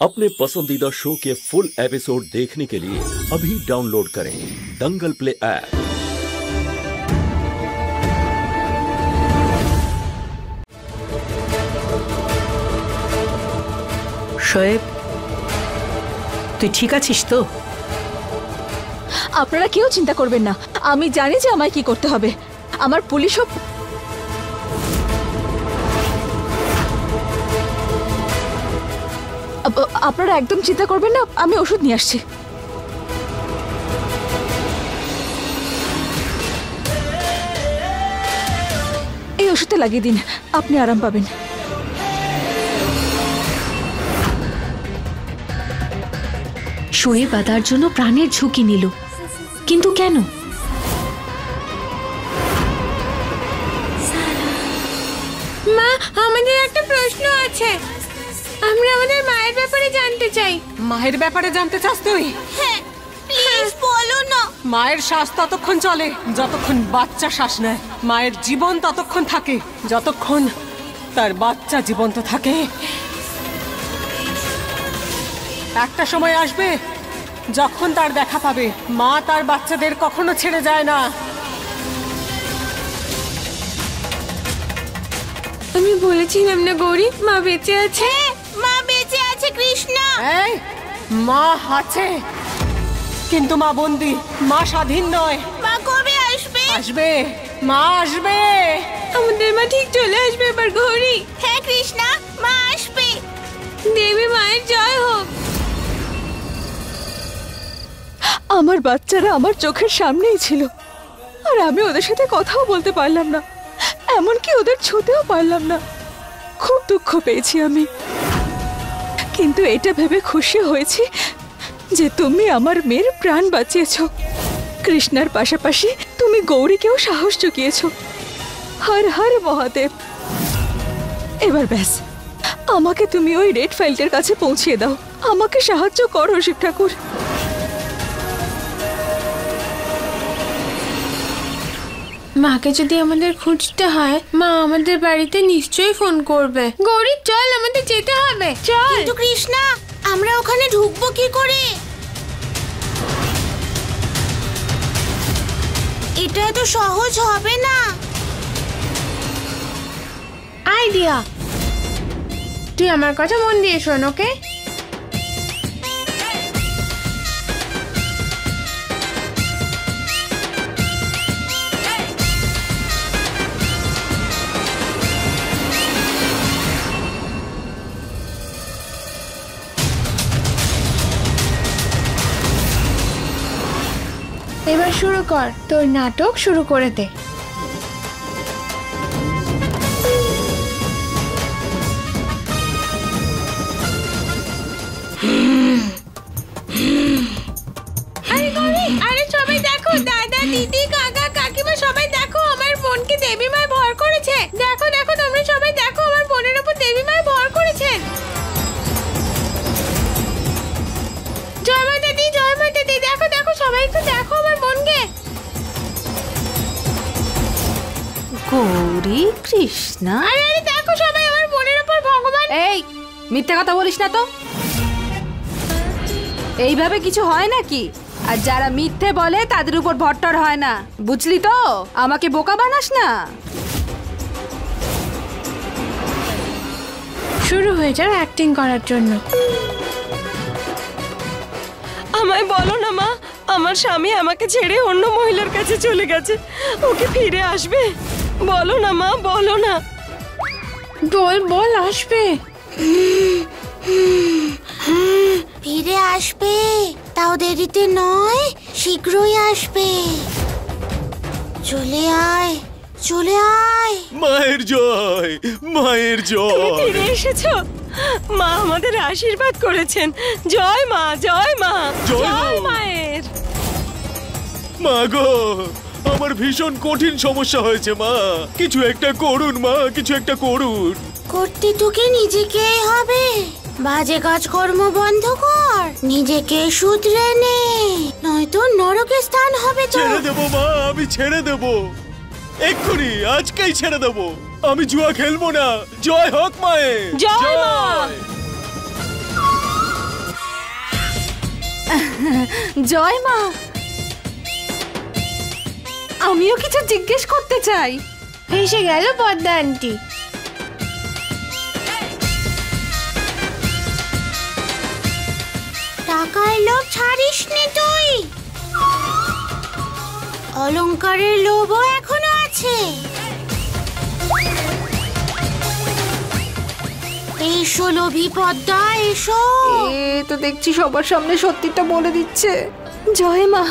अपने पसंदीदा शो के फुल एपिसोड देखने के लिए अभी डाउनलोड करें दंगल प्ले ऐप। শোয়েব, তুই ঠিক আছিস তো? আপনারা কেউ চিন্তা করবেন না, আমি জানি যে আমায় কি করতে হবে। আমার পুলিশও আপনারা একদম চিন্তা করবেন না, আমি ওষুধ নিয়ে আসছি। এই ওষুধটা লাগিয়ে দিন, আপনি আরাম পাবেন। শোয়েব তার জন্য প্রাণের ঝুঁকি নিল, কিন্তু কেন? মা, আমাদের একটা প্রশ্ন আছে। আমরা আমাদের মায়ের ব্যাপারে জানতে চাই। মায়ের ব্যাপারে জানতে চাস তুই? হ্যাঁ, প্লিজ বলো না। মায়ের শ্বাস ততক্ষণ চলে যতক্ষণ বাচ্চা শ্বাস নেয়। মায়ের জীবন ততক্ষণ থাকে যতক্ষণ তার বাচ্চা জীবন্ত থাকে। একটা সময় আসবে যখন তার দেখা পাবে। মা তার বাচ্চাদের কখনো ছেড়ে যায় না। আমি বলেছিলাম না গৌরী, মা বেঁচে আছে। মা বেঁচে আছে কৃষ্ণা। এই, মা আছে কিন্তু মা বন্দি, মা স্বাধীন নয়। মা কবে আসবে? আসবে, মা আসবে। আমাদের মা ঠিক চলে আসবে এবার গৌরী। হ্যাঁ কৃষ্ণা, মা আসবে। দেবী মায়ের জয় হোক। আমার বাচ্চারা আমার চোখের সামনেই ছিল, আর আমি ওদের সাথে কথাও বলতে পারলাম না, এমনকি ওদের ছুঁতেও পারলাম না। খুব দুঃখ পেয়েছি আমি, কিন্তু এটা ভেবে খুশি হয়েছি যে তুমি আমার মেয়ের প্রাণ বাঁচিয়েছ। কৃষ্ণার পাশাপাশি তুমি গৌরীকেও সাহস জুগিয়েছ। হর হর মহাদেব। এবার ব্যাস, আমাকে তুমি ওই রেড ফাইলটার কাছে পৌঁছিয়ে দাও। আমাকে সাহায্য করো শিব ঠাকুর। মাকে যদি আমাদের খুঁজতে হয়, মা আমাদের বাড়িতে নিশ্চয়ই ফোন করবে। গৌরী চল, আমাদের যেতে হবে, চল। কিন্তু কৃষ্ণা, আমরা ওখানে ঢুকবো কি করে? এটা তো সহজ হবে না। আইডিয়া, তুই আমার কথা মন দিয়ে শোন, ওকে? এবার শুরু কর, তোর নাটক শুরু করে দে। আরে গৌরী, আরে সবাই দেখো, দাদা দিদি কাকা কাকিমা সবাই দেখো, আমার বোনকে দেবী মায় ভর করেছে। দেখো দেখো, তোমরা সবাই দেখো, আমার বোনের উপর দেবী মায় ভর করেছেন। জয় মা দিদি, জয় মা দিদি। দেখো দেখো, সবাই একটু দেখো আমার বোনকে। গৌরী, কৃষ্ণা, আরে আরে দেখো সবাই, আমার বোনের উপর ভগবান। এই মিথ্যে কথা বলিস না তো। এইভাবে কিছু হয় নাকি? আর যারা মিথ্যে বলে তাদের উপর ভট্টর হয় না, বুঝলি তো? আমাকে বোকা বানাস না। শুরু হয়ে যাও অ্যাক্টিং করার জন্য। আমায় বলো না মা, আমার স্বামী আমাকে ছেড়ে অন্য মহিলার কাছে চলে গেছে, ওকে ফিরে আসবে? বলো না মা, বলো না। বল বল, আসবে, ফিরে আসবে, তাও দেরিতে নয়, শীঘ্রই আসবে। চলে আয়, চলে আয়। মায়ের জয়, মায়ের জয়। ফিরে এসেছো মা, আমাদের আশীর্বাদ করেছেন। জয় মা, জয় মা, জয় মায়ের। মা গো, আমার ভীষণ কঠিন সমস্যা হয়েছে মা, কিছু একটা করুন মা, কিছু একটা করুন। করতে তোকে নিজেকেই হবে। বাজে কাজকর্ম বন্ধ কর, নিজেকে শুধরে নে, নয়তো নরকে স্থান হবে তো। ছেড়ে দেবো মা, আমি ছেড়ে দেবো, এক্ষুনি আজকেই ছেড়ে দেবো। আমি জুয়া খেলবো না। জয় হোক মায়ের, জয় মা। জয় মা। আমিও কিছু জিজ্ঞেস করতে চাই। এসে গেল পদ্মা আন্টি। টাকার লোভ ছাড়িস নি তুই, অলংকারের লোভও এখনো আছে। এসো লোভী পদ্মা, এসো। এ তো দেখছি সবার সামনে সত্যিটা বলে দিচ্ছে। জয় মা।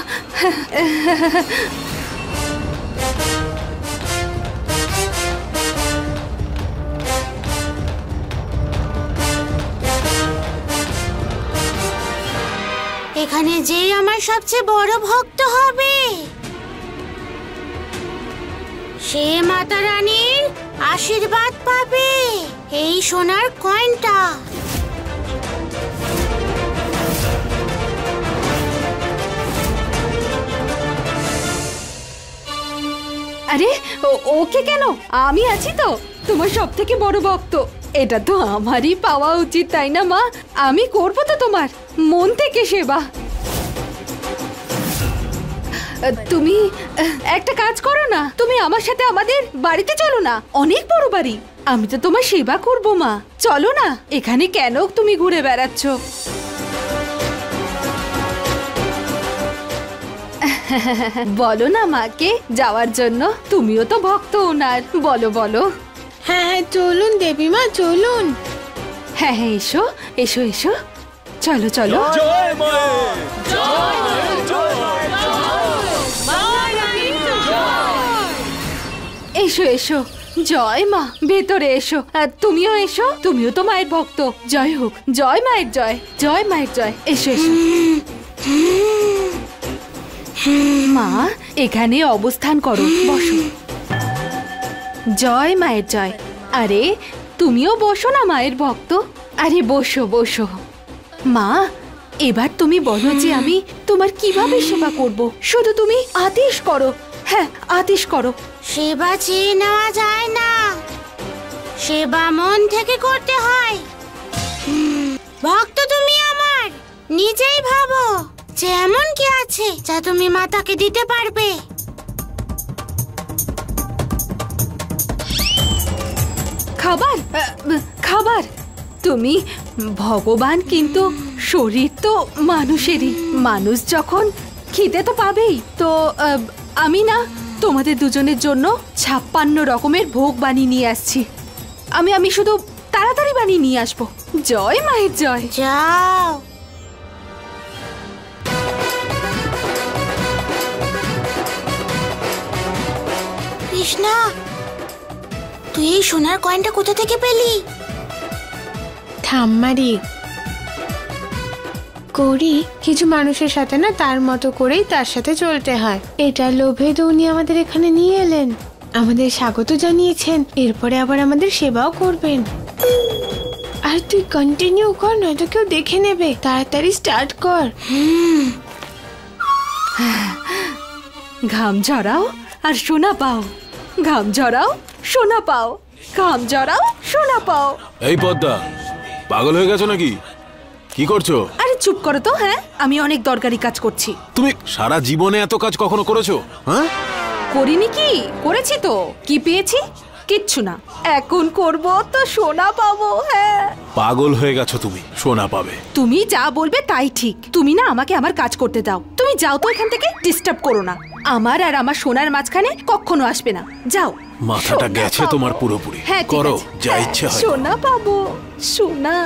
এখানে যেই আমার সবচেয়ে বড় ভক্ত হবে, সে মাতা রানীর আশীর্বাদ পাবে। এই সোনার কয়েনটা। আরে ওকে কেন? আমি আছি তো, তোমার সব থেকে বড় ভক্ত। এটা তো আমারই পাওয়া উচিত, তাই না মা? আমি করব তো তোমার মন থেকে সেবা। তুমি একটা কাজ করো না, তুমি আমার সাথে আমাদের বাড়িতে চলো না, অনেক বড় বাড়ি। আমি তো তোমার সেবা করব মা, চলো না। এখানে কেন তুমি ঘুরে বেড়াচ্ছ? বলো না মাকে যাওয়ার জন্য, তুমিও তো ভক্ত ওনার। বলো বলো। হ্যাঁ হ্যাঁ চলুন দেবীমা, চলুন। হ্যাঁ হ্যাঁ, এসো এসো এসো, চলো চলো। জয় মায়ের জয় মায়ের জয়। এসো এসো, জয় মা, ভেতরে এসো। আর তুমিও এসো, তুমিও তো মায়ের ভক্ত। জয় হোক, জয় মায়ের জয়, জয় মায়ের জয়। এসো এসো। মা এখানে অবস্থান করো, বসো। জয় মায়ের জয়। আরে তুমিও বসো না মায়ের ভক্ত। আরে বসো বসো। মা এবার তুমি বলো যে আমি তোমার কিভাবে সেবা করব। শুধু তুমি আদেশ করো। হ্যাঁ আদেশ করো। সেবা চেয়ে নেওয়া যায় না, সেবা মন থেকে করতে হয়। ভক্ত তুমি আমার, নিজেই ভাবো যে এমন কি আছে যা তুমি মাতাকে দিতে পারবে। খাবার খাবার। তুমি ভগবান, কিন্তু শরীর তো মানুষেরই। মানুষ যখন খিদে তো পাবেই। তো আমি না তোমাদের দুজনের জন্য 56 রকমের ভোগ বানিয়ে নিয়ে আসছি। আমি শুধু তাড়াতাড়ি বানিয়ে নিয়ে আসবো। জয় মায়ের জয়। যাও। কৃষ্ণা, তুই এই সোনার কয়েনটা কোথা থেকে পেলি? ঠাম্মারি করি, কিছু মানুষের সাথে না তার মতো করেই তার সাথে চলতে হয়। এটা লোভে তো উনি আমাদের এখানে নিয়ে এলেন, আমাদের স্বাগত জানিয়েছেন, এরপরে আবার আমাদের সেবাও করবেন। আর তুই কন্টিনিউ কর, নয়তো কেউ দেখে নেবে। তাড়াতাড়ি স্টার্ট কর। ঘাম ঝরাও আর সোনা পাও, ঘাম ঝরাও সোনা পাও, ঘাম ঝরাও সোনা পাও। এই পদ্মা, পাগল হয়ে গেছো নাকি? কি করছো? আরে চুপ করো তো। হ্যাঁ আমি অনেক দরকারি কাজ করছি। তুমি সারা জীবনে এত কাজ কখনো করেছো? হ্যাঁ করিনি কি? করেছি তো। কি পেয়েছি? কিচ্ছু না। এখন করব তো সোনা পাবো। হ্যাঁ পাগল হয়ে গেছো তুমি, সোনা পাবে। তুমি যা বলবে তাই ঠিক। তুমি না আমাকে আমার কাজ করতে দাও। তুমি যাও তো এখান থেকে, ডিস্টার্ব করো না। আমার আর আমার সোনার মাঝখানে কখনো আসবে না। যাও। মাথাটা সোনা গেছে পাবো। তোমার পুরোপুরি। হ্যাঁ ঠিক করো আছে। যা হ্যাঁ, ইচ্ছে হয়। সোনা পাবো, সোনা।